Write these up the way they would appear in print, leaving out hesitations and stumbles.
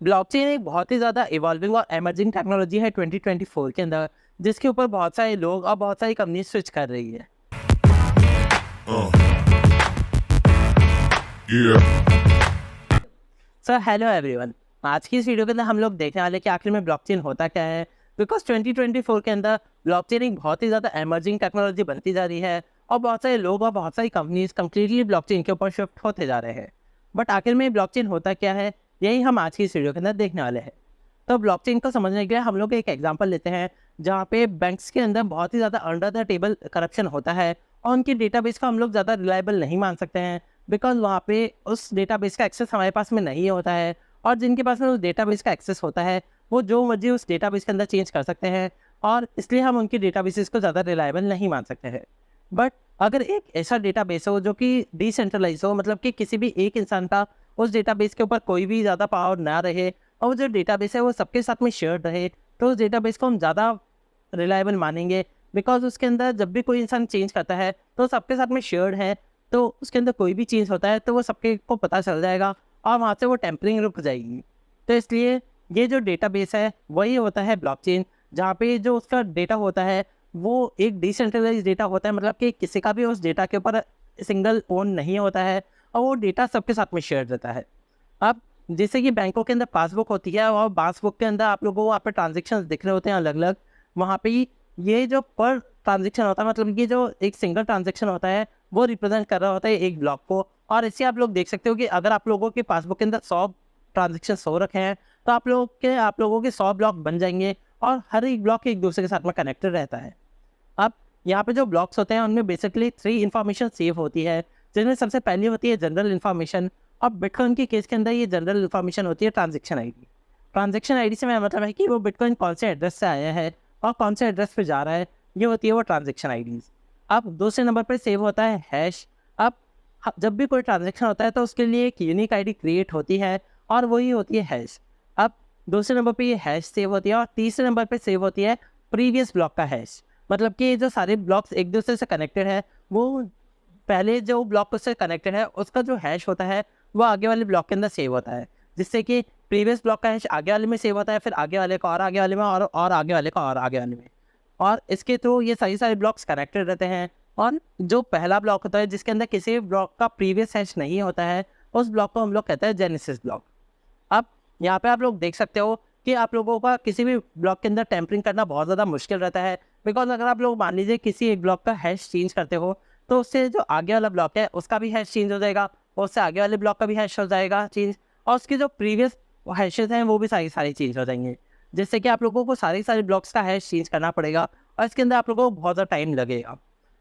Blockchain एक बहुत ही ज़्यादा इवॉल्विंग और एमर्जिंग टेक्नोलॉजी है 2024 के अंदर, जिसके ऊपर बहुत सारे लोग और बहुत सारी कंपनी स्विच कर रही है। Uh, yeah. Sir hello everyone, आज की इस वीडियो के अंदर हम लोग देखने वाले कि आखिर में ब्लॉकचेन होता क्या है। बिकॉज 2024 के अंदर ब्लॉकचेन एक बहुत ही ज़्यादा एमर्जिंग टेक्नोलॉजी बनती जा रही है और बहुत सारे लोग और बहुत सारी कंपनीज कम्प्लीटली ब्लॉकचेन के ऊपर शिफ्ट होते जा रहे हैं। बट आखिर में ब्लॉकचेन होता क्या है, यही हम आज की इस वीडियो के अंदर देखने वाले हैं। तो ब्लॉकचेन को समझने के लिए हम लोग एक एग्जांपल लेते हैं जहाँ पे बैंक्स के अंदर बहुत ही ज़्यादा अंडर द टेबल करप्शन होता है और उनकी डेटाबेस को हम लोग ज़्यादा रिलायबल नहीं मान सकते हैं। बिकॉज वहाँ पे उस डेटाबेस का एक्सेस हमारे पास में नहीं होता है और जिनके पास में उस डेटाबेस का एक्सेस होता है वो जो मर्जी उस डेटाबेस के अंदर चेंज कर सकते हैं और इसलिए हम उनकी डेटाबेसेस को ज़्यादा रिलायबल नहीं मान सकते हैं। बट अगर एक ऐसा डेटाबेस हो जो कि डिसेंट्रलाइज हो, मतलब कि किसी भी एक इंसान का उस डेटाबेस के ऊपर कोई भी ज़्यादा पावर ना रहे और वो जो डेटाबेस है वो सबके साथ में शेयर्ड रहे, तो उस डेटाबेस को हम ज़्यादा रिलायबल मानेंगे। बिकॉज उसके अंदर जब भी कोई इंसान चेंज करता है तो सबके साथ में शेयर्ड है, तो उसके अंदर कोई भी चेंज होता है तो वो सबके को पता चल जाएगा और वहाँ से वो टेम्परिंग रुक जाएगी। तो इसलिए ये जो डेटाबेस है वही होता है ब्लॉकचेन, जहाँ पे जो उसका डेटा होता है वो एक डिसेंट्रलाइज डेटा होता है, मतलब कि किसी का भी उस डेटा के ऊपर सिंगल ओन नहीं होता है और वो डेटा सबके साथ में शेयर रहता है। अब जैसे कि बैंकों के अंदर पासबुक होती है और पासबुक के अंदर आप लोगों को वहाँ पे ट्रांजेक्शन दिख रहे होते हैं अलग अलग, वहाँ पे ये जो पर ट्रांजेक्शन होता है, मतलब ये जो एक सिंगल ट्रांजेक्शन होता है वो रिप्रेजेंट कर रहा होता है एक ब्लॉक को। और इससे आप लोग देख सकते हो कि अगर आप लोगों के पासबुक के अंदर 100 ट्रांजेक्शन हो रखे हैं तो आप लोगों के 100 ब्लॉक बन जाएंगे और हर एक ब्लॉक एक दूसरे के साथ में कनेक्टेड रहता है। अब यहाँ पे जो ब्लॉक्स होते हैं उनमें बेसिकली 3 इन्फॉर्मेशन सेव होती है, जिनमें सबसे पहली होती है जनरल इन्फॉर्मेशन। और बिटकॉइन के केस के अंदर ये जनरल इन्फॉर्मेशन होती है ट्रांजेक्शन आईडी। ट्रांजेक्शन आईडी से मेरा मतलब है कि वो बिटकॉइन कौन से एड्रेस से आया है और कौन से एड्रेस पे जा रहा है, ये होती है वो ट्रांजेक्शन आईडीज़। अब दूसरे नंबर पर सेव होता है हैश। अब जब भी कोई ट्रांजेक्शन होता है तो उसके लिए एक यूनिक आईडी क्रिएट होती है और वही होती है हैश। अब दूसरे नंबर पे ये हैश सेव होती है और तीसरे नंबर पे सेव होती है प्रीवियस ब्लॉक का हैश। मतलब कि जो सारे ब्लॉक्स एक दूसरे से कनेक्टेड है वो पहले जो ब्लॉक उससे कनेक्टेड है उसका जो हैश होता है वो आगे वाले ब्लॉक के अंदर सेव होता है, जिससे कि प्रीवियस ब्लॉक का हैश आगे वाले में सेव होता है, फिर आगे वाले का और आगे वाले में और आगे वाले का और आगे वाले में। और इसके थ्रू ये सारे ब्लॉक्स कनेक्टेड रहते हैं। और जो पहला ब्लॉक होता है जिसके अंदर किसी भी ब्लॉक का प्रीवियस हैश नहीं होता है उस ब्लॉक को हम लोग कहते हैं जेनेसिस ब्लॉक। अब यहाँ पे आप लोग देख सकते हो कि आप लोगों का किसी भी ब्लॉक के अंदर टेम्परिंग करना बहुत ज़्यादा मुश्किल रहता है। बिकॉज अगर आप लोग मान लीजिए किसी एक ब्लॉक का हैश चेंज करते हो तो उससे जो आगे वाला ब्लॉक है उसका भी हैश चेंज हो जाएगा और उससे आगे वाले ब्लॉक का भी हैश हो जाएगा चेंज, और उसके जो प्रीवियस हैशेस हैं वो भी सारी चेंज हो जाएंगे, जिससे कि आप लोगों को सारे ब्लॉक्स का हैश चेंज करना पड़ेगा और इसके अंदर आप लोगों को बहुत ज़्यादा टाइम लगेगा।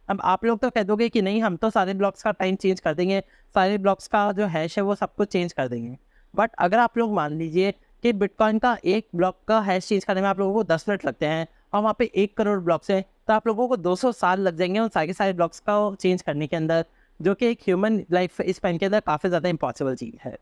अब आप लोग तो कह दोगे कि नहीं हम तो सारे ब्लॉक्स का टाइम चेंज कर देंगे, सारे ब्लॉक्स का जो हैश है वो सब कुछ चेंज कर देंगे। बट अगर आप लोग मान लीजिए कि बिटकॉइन का एक ब्लॉक का हैश चेंज करने में आप लोगों को 10 मिनट लगते हैं और वहाँ पे 1 करोड़ ब्लॉक्स हैं, तो आप लोगों को 200 साल लग जाएंगे उन सारे ब्लॉक्स का चेंज करने के अंदर, जो कि एक ह्यूमन लाइफ स्पैन के अंदर काफ़ी ज़्यादा इम्पॉसिबल चीज़ है।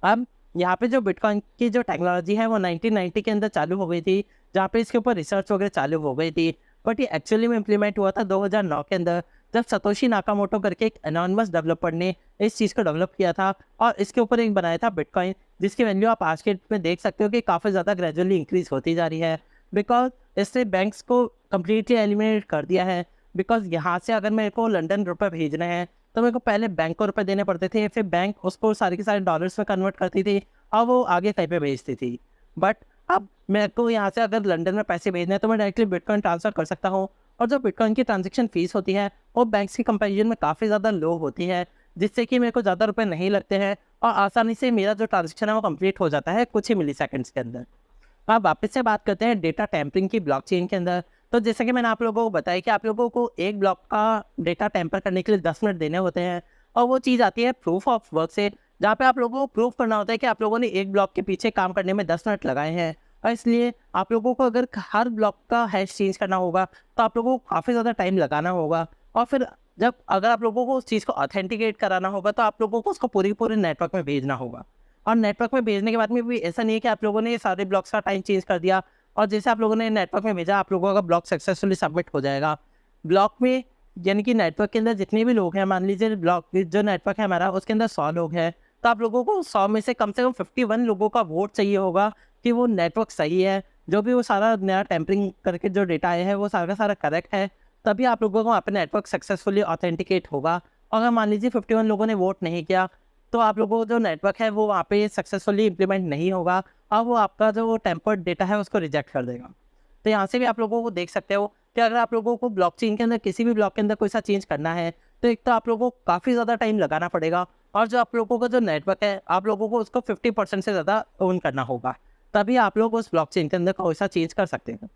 अब यहाँ पे जो बिटकॉइन की जो टेक्नोलॉजी है वो 1990 के अंदर चालू हो गई थी, जहाँ पे इसके ऊपर रिसर्च वगैरह चालू हो गई थी। बट ये एक्चुअली में इम्प्लीमेंट हुआ था 2009 के अंदर, जब सतोशी नाकामोटो करके एक एनोनिमस डेवलपर ने इस चीज़ को डेवलप किया था और इसके ऊपर एक बनाया था बिटकॉइन, जिसकी वैल्यू आप आज के डेट में देख सकते हो कि काफ़ी ज़्यादा ग्रेजुअली इंक्रीज होती जा रही है। बिकॉज इससे बैंक्स को कम्प्लीटली एलिमिनेट कर दिया है। बिकॉज यहाँ से अगर मेरे को लंदन रुपये भेजने हैं तो मेरे को पहले बैंक को रुपये देने पड़ते थे, फिर बैंक उसको सारे के सारे डॉलर्स में कन्वर्ट करती थी और वो आगे कहीं पे भेजती थी। बट अब मेरे को यहाँ से अगर लंदन में पैसे भेजने हैं तो मैं डायरेक्टली बिटकॉइन ट्रांसफ़र कर सकता हूँ और जो बिटकॉइन की ट्रांजैक्शन फ़ीस होती है वो बैंक्स की कंपैरिजन में काफ़ी ज़्यादा लो होती है, जिससे कि मेरे को ज़्यादा रुपए नहीं लगते हैं और आसानी से मेरा जो ट्रांजैक्शन है वो कंप्लीट हो जाता है कुछ ही मिली सेकेंड्स के अंदर। अब वापस से बात करते हैं डेटा टैंपरिंग की ब्लॉकचेन के अंदर। तो जैसे कि मैंने आप लोगों को बताया कि आप लोगों को एक ब्लॉक का डेटा टैंपर करने के लिए 10 मिनट देने होते हैं और वो चीज़ आती है प्रूफ ऑफ वर्क से, जहाँ पे आप लोगों को प्रूफ करना होता है कि आप लोगों ने एक ब्लॉक के पीछे काम करने में 10 मिनट लगाए हैं। और इसलिए आप लोगों को अगर हर ब्लॉक का हैश चेंज करना होगा तो आप लोगों को काफ़ी ज़्यादा टाइम लगाना होगा और फिर जब अगर आप लोगों को उस चीज़ को ऑथेंटिकेट कराना होगा तो आप लोगों को उसको पूरे नेटवर्क में भेजना होगा। और नेटवर्क में भेजने के बाद में भी ऐसा नहीं है कि आप लोगों ने ये सारे ब्लॉक्स का टाइम चेंज कर दिया और जैसे आप लोगों ने नेटवर्क में भेजा आप लोगों का ब्लॉक सक्सेसफुली सबमिट हो जाएगा। ब्लॉक में यानी कि नेटवर्क के अंदर जितने भी लोग हैं, मान लीजिए ब्लॉक जो नेटवर्क है हमारा उसके अंदर 100 लोग हैं, तो आप लोगों को 100 में से कम 51 लोगों का वोट चाहिए होगा कि वो नेटवर्क सही है, जो भी वो सारा नया टेम्परिंग करके जो डेटा आया है वो सारा का सारा करेक्ट है, तभी आप लोगों को वहाँ पे नेटवर्क सक्सेसफुली ऑथेंटिकेट होगा। और अगर मान लीजिए 51 लोगों ने वोट नहीं किया, तो आप लोगों को जो नेटवर्क है वो वहाँ पे सक्सेसफुली इम्प्लीमेंट नहीं होगा और वो आपका जो टेम्पर्ड डेटा है उसको रिजेक्ट कर देगा। तो यहाँ से भी आप लोगों को देख सकते हो कि अगर आप लोगों को ब्लॉकचेन के अंदर किसी भी ब्लॉक के अंदर कोई सा चेंज करना है, तो एक तो आप लोगों को काफ़ी ज़्यादा टाइम लगाना पड़ेगा, और जो आप लोगों का जो नेटवर्क है आप लोगों को उसको 50% से ज़्यादा ओन करना होगा, तभी आप लोग उस ब्लॉकचेन के अंदर कोई सा चेंज कर सकते हैं।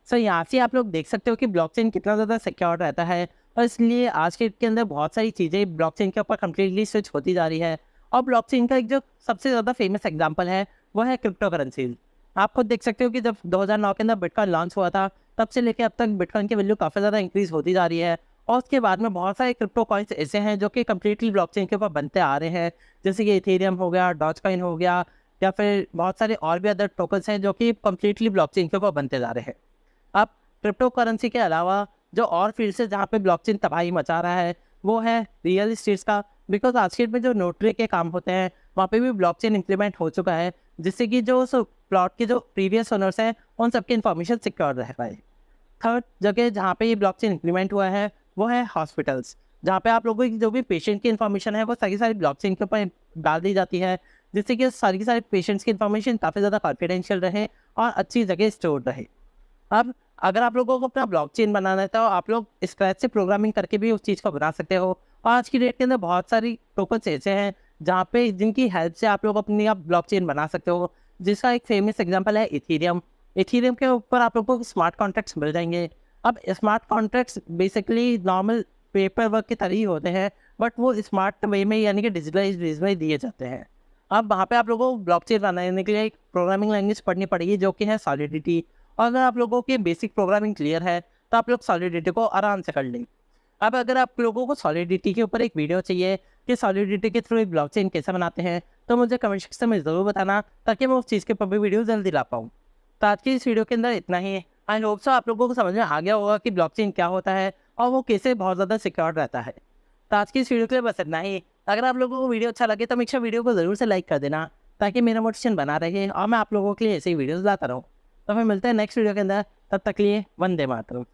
सो यहाँ से आप लोग देख सकते हो कि ब्लॉकचेन कितना ज़्यादा सिक्योर रहता है, और इसलिए आज के अंदर बहुत सारी चीज़ें ब्लॉकचेन के ऊपर कम्प्लीटली स्विच होती जा रही है। और ब्लॉकचेन का एक जो सबसे ज़्यादा फेमस एग्जांपल है वो है क्रिप्टो करेंसीज। आप खुद देख सकते हो कि जब 2009 के अंदर बिटकॉइन लॉन्च हुआ था, तब से लेकर अब तक बिटकॉइन की वैल्यू काफ़ी ज़्यादा इंक्रीज़ होती जा रही है, और उसके बाद में बहुत सारे क्रिप्टो कॉइन्स ऐसे हैं जो कि कम्प्लीटली ब्लॉकचेन के ऊपर बनते आ रहे हैं, जैसे कि इथेरियम हो गया, डॉजकॉइन हो गया, या फिर बहुत सारे और भी अदर टोकन्स हैं जो कि कम्प्लीटली ब्लॉकचेन के ऊपर बनते जा रहे हैं। अब क्रिप्टो करेंसी के अलावा जो और फील्ड से जहाँ पे ब्लॉकचेन तबाही मचा रहा है वो है रियल इस्टेट्स का, बिकॉज आज के डेट में जो नोटरी के काम होते हैं वहाँ पे भी ब्लॉकचेन इंप्लीमेंट हो चुका है, जिससे कि जो उस प्लॉट के जो प्रीवियस ओनर्स हैं उन सबकी इन्फॉर्मेशन सिक्योर रह पाए। थर्ड जगह जहाँ पे ये ब्लॉकचेन इंप्लीमेंट हुआ है वो है हॉस्पिटल्स, जहाँ पे आप लोगों की जो भी पेशेंट की इन्फॉर्मेशन है वो सारी ब्लॉकचेन के ऊपर डाल दी जाती है, जिससे कि सारी की सारी पेशेंट्स की इन्फॉर्मेशन काफ़ी ज़्यादा कॉन्फिडेंशियल रहे और अच्छी जगह स्टोर रहे। अब अगर आप लोगों को अपना ब्लॉकचेन बनाना है तो आप लोग स्क्रैच से प्रोग्रामिंग करके भी उस चीज़ को बना सकते हो, और आज की डेट के अंदर बहुत सारी टोकन्स ऐसे हैं जहाँ पे जिनकी हेल्प से आप लोग अपनी आप ब्लॉकचेन बना सकते हो, जिसका एक फेमस एग्जांपल है इथेरियम। इथेरियम के ऊपर आप लोगों को स्मार्ट कॉन्ट्रैक्ट्स मिल जाएंगे। अब smart contracts basically normal paper work की तरह ही होते हैं, बट वो स्मार्ट वे में यानी कि डिजिटलाइज में दिए जाते हैं। अब वहाँ पे आप लोगों को ब्लॉकचेन बनाने के लिए एक प्रोग्रामिंग लैंग्वेज पढ़नी पड़ेगी जो कि है सॉलिडिटी, और अगर आप लोगों की बेसिक प्रोग्रामिंग क्लियर है तो आप लोग सॉलिडिटी को आराम से कर लेंगे। अब अगर आप लोगों को सॉलिडिटी के ऊपर एक वीडियो चाहिए कि सॉलिडिटी के थ्रू एक ब्लॉकचेन कैसे बनाते हैं, तो मुझे कमेंट सेक्शन में ज़रूर बताना, ताकि मैं उस चीज़ के ऊपर भी वीडियो जल्दी ला पाऊँ। तो आज की इस वीडियो के अंदर इतना ही। आई होप सो आप लोगों को समझ में आ गया होगा कि ब्लॉकचेन क्या होता है और वो कैसे बहुत ज़्यादा सिक्योर रहता है। तो आज की इस वीडियो के लिए बस इतना ही। अगर आप लोगों को वीडियो अच्छा लगे तो मेक श्योर वीडियो को ज़रूर से लाइक कर देना, ताकि मेरा मोटिवेशन बना रहे और मैं आप लोगों के लिए ऐसे ही वीडियोज़ लाता रहूँ। तो फिर मिलते हैं नेक्स्ट वीडियो के अंदर, तब तक के लिए वंदे मातरम।